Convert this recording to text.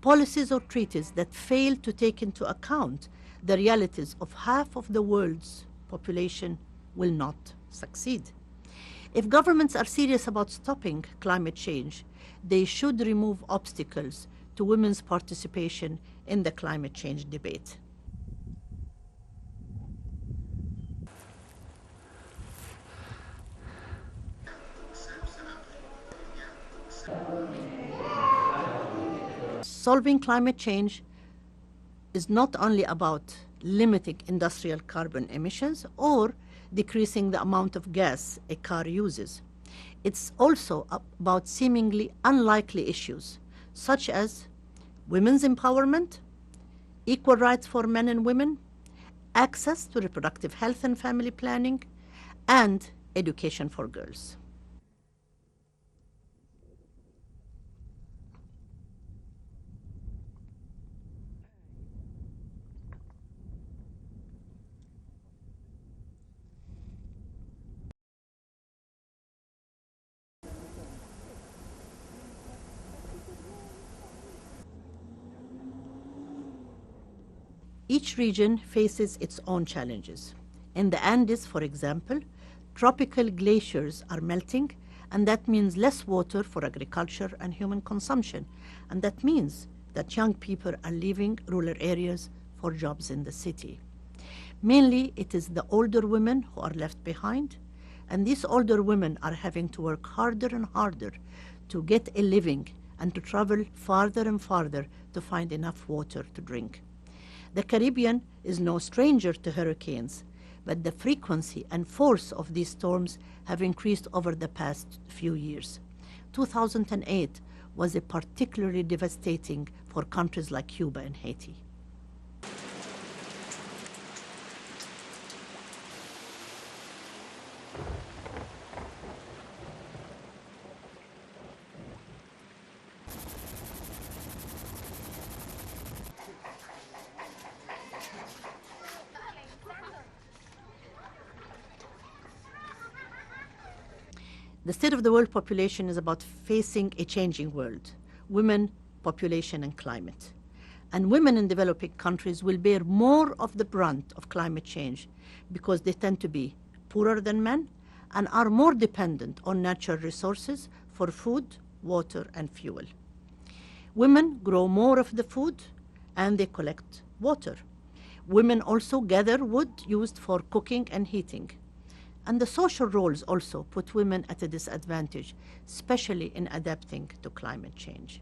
Policies or treaties that fail to take into account the realities of half of the world's population will not succeed. If governments are serious about stopping climate change, they should remove obstacles to women's participation in the climate change debate. Solving climate change is not only about limiting industrial carbon emissions or decreasing the amount of gas a car uses. It's also about seemingly unlikely issues, such as women's empowerment, equal rights for men and women, access to reproductive health and family planning, and education for girls. Each region faces its own challenges. In the Andes, for example, tropical glaciers are melting, and that means less water for agriculture and human consumption. And that means that young people are leaving rural areas for jobs in the city. Mainly, it is the older women who are left behind, and these older women are having to work harder and harder to get a living and to travel farther and farther to find enough water to drink. The Caribbean is no stranger to hurricanes, but the frequency and force of these storms have increased over the past few years. 2008 was a particularly devastating for countries like Cuba and Haiti. The state of the world population is about facing a changing world, women, population, and climate. And women in developing countries will bear more of the brunt of climate change because they tend to be poorer than men and are more dependent on natural resources for food, water, and fuel. Women grow more of the food and they collect water. Women also gather wood used for cooking and heating. And the social roles also put women at a disadvantage, especially in adapting to climate change.